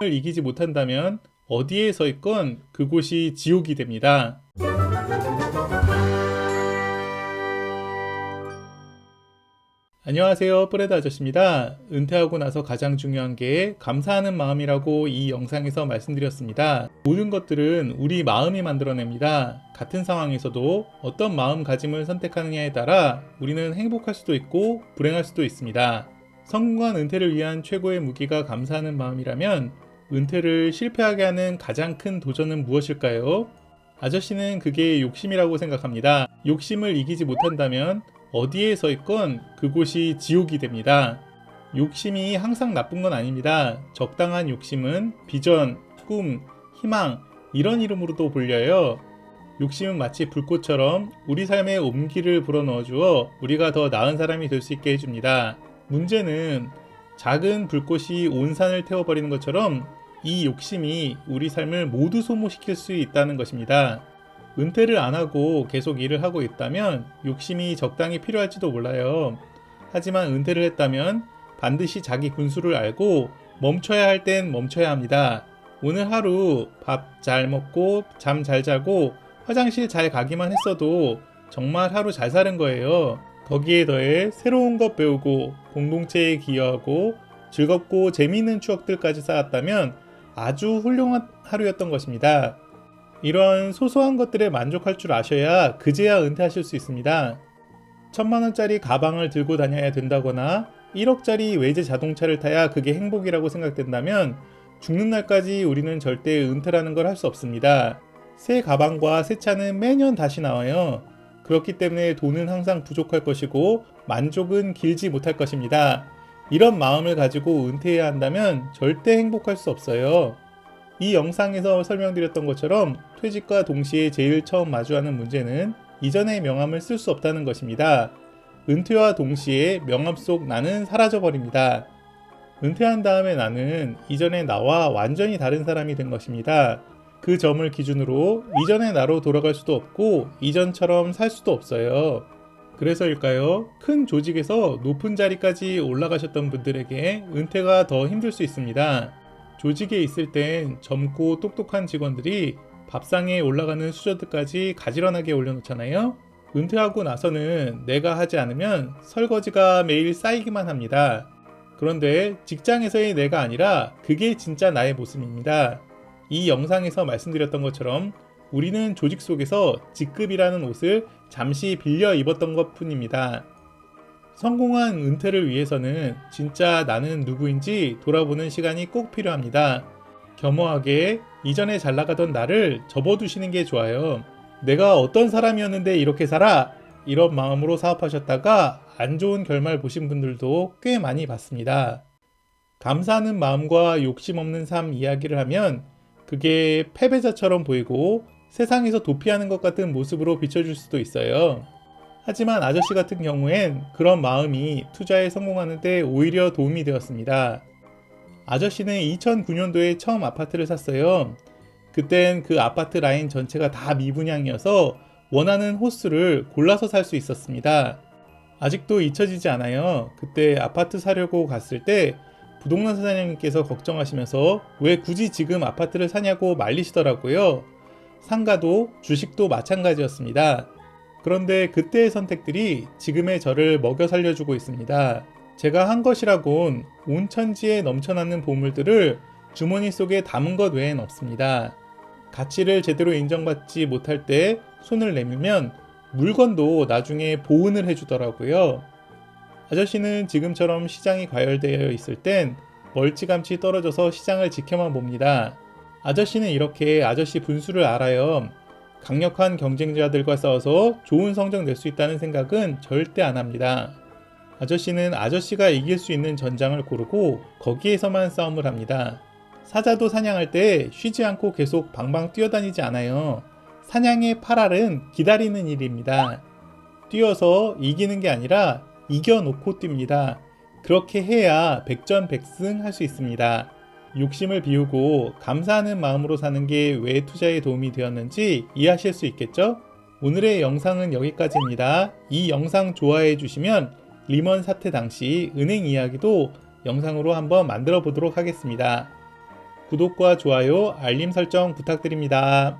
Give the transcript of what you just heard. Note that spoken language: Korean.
을 이기지 못한다면 어디에 서 있건 그곳이 지옥이 됩니다. 안녕하세요, 뿌레드 아저씨입니다. 은퇴하고 나서 가장 중요한 게 감사하는 마음이라고 이 영상에서 말씀드렸습니다. 모든 것들은 우리 마음이 만들어냅니다. 같은 상황에서도 어떤 마음가짐을 선택하느냐에 따라 우리는 행복할 수도 있고 불행할 수도 있습니다. 성공한 은퇴를 위한 최고의 무기가 감사하는 마음이라면 은퇴를 실패하게 하는 가장 큰 도전은 무엇일까요? 아저씨는 그게 욕심이라고 생각합니다. 욕심을 이기지 못한다면 어디에 서 있건 그곳이 지옥이 됩니다. 욕심이 항상 나쁜 건 아닙니다. 적당한 욕심은 비전, 꿈, 희망 이런 이름으로도 불려요. 욕심은 마치 불꽃처럼 우리 삶에 온기를 불어넣어 주어 우리가 더 나은 사람이 될 수 있게 해줍니다. 문제는 작은 불꽃이 온 산을 태워버리는 것처럼 이 욕심이 우리 삶을 모두 소모시킬 수 있다는 것입니다. 은퇴를 안 하고 계속 일을 하고 있다면 욕심이 적당히 필요할지도 몰라요. 하지만 은퇴를 했다면 반드시 자기 분수를 알고 멈춰야 할 땐 멈춰야 합니다. 오늘 하루 밥 잘 먹고 잠 잘 자고 화장실 잘 가기만 했어도 정말 하루 잘 사는 거예요. 거기에 더해 새로운 것 배우고 공동체에 기여하고 즐겁고 재미있는 추억들까지 쌓았다면 아주 훌륭한 하루였던 것입니다. 이런 소소한 것들에 만족할 줄 아셔야 그제야 은퇴하실 수 있습니다. 1000만원짜리 가방을 들고 다녀야 된다거나 1억짜리 외제 자동차를 타야 그게 행복이라고 생각된다면 죽는 날까지 우리는 절대 은퇴라는 걸 할 수 없습니다. 새 가방과 새 차는 매년 다시 나와요. 그렇기 때문에 돈은 항상 부족할 것이고 만족은 길지 못할 것입니다. 이런 마음을 가지고 은퇴해야 한다면 절대 행복할 수 없어요. 이 영상에서 설명드렸던 것처럼 퇴직과 동시에 제일 처음 마주하는 문제는 이전의 명함을 쓸 수 없다는 것입니다. 은퇴와 동시에 명함 속 나는 사라져버립니다. 은퇴한 다음에 나는 이전의 나와 완전히 다른 사람이 된 것입니다. 그 점을 기준으로 이전의 나로 돌아갈 수도 없고 이전처럼 살 수도 없어요. 그래서일까요? 큰 조직에서 높은 자리까지 올라가셨던 분들에게 은퇴가 더 힘들 수 있습니다. 조직에 있을 땐 젊고 똑똑한 직원들이 밥상에 올라가는 수저들까지 가지런하게 올려놓잖아요. 은퇴하고 나서는 내가 하지 않으면 설거지가 매일 쌓이기만 합니다. 그런데 직장에서의 내가 아니라 그게 진짜 나의 모습입니다. 이 영상에서 말씀드렸던 것처럼 우리는 조직 속에서 직급이라는 옷을 잠시 빌려 입었던 것 뿐입니다. 성공한 은퇴를 위해서는 진짜 나는 누구인지 돌아보는 시간이 꼭 필요합니다. 겸허하게 이전에 잘 나가던 나를 접어두시는 게 좋아요. 내가 어떤 사람이었는데 이렇게 살아? 이런 마음으로 사업하셨다가 안 좋은 결말 보신 분들도 꽤 많이 봤습니다. 감사하는 마음과 욕심 없는 삶 이야기를 하면 그게 패배자처럼 보이고 세상에서 도피하는 것 같은 모습으로 비춰줄 수도 있어요. 하지만 아저씨 같은 경우엔 그런 마음이 투자에 성공하는 데 오히려 도움이 되었습니다. 아저씨는 2009년도에 처음 아파트를 샀어요. 그땐 그 아파트 라인 전체가 다 미분양이어서 원하는 호수를 골라서 살 수 있었습니다. 아직도 잊혀지지 않아요. 그때 아파트 사려고 갔을 때 부동산 사장님께서 걱정하시면서 왜 굳이 지금 아파트를 사냐고 말리시더라고요. 상가도 주식도 마찬가지였습니다. 그런데 그때의 선택들이 지금의 저를 먹여 살려주고 있습니다. 제가 한 것이라곤 온 천지에 넘쳐나는 보물들을 주머니 속에 담은 것 외엔 없습니다. 가치를 제대로 인정받지 못할 때 손을 내밀면 물건도 나중에 보은을 해주더라고요. 아저씨는 지금처럼 시장이 과열되어 있을 땐 멀찌감치 떨어져서 시장을 지켜만 봅니다. 아저씨는 이렇게 아저씨 분수를 알아요. 강력한 경쟁자들과 싸워서 좋은 성적 낼 수 있다는 생각은 절대 안 합니다. 아저씨는 아저씨가 이길 수 있는 전장을 고르고 거기에서만 싸움을 합니다. 사자도 사냥할 때 쉬지 않고 계속 방방 뛰어다니지 않아요. 사냥의 8알은 기다리는 일입니다. 뛰어서 이기는 게 아니라 이겨놓고 뜁니다. 그렇게 해야 백전백승 할 수 있습니다. 욕심을 비우고 감사하는 마음으로 사는 게 왜 투자에 도움이 되었는지 이해하실 수 있겠죠? 오늘의 영상은 여기까지입니다. 이 영상 좋아해 주시면 리먼 사태 당시 은행 이야기도 영상으로 한번 만들어 보도록 하겠습니다. 구독과 좋아요, 알림 설정 부탁드립니다.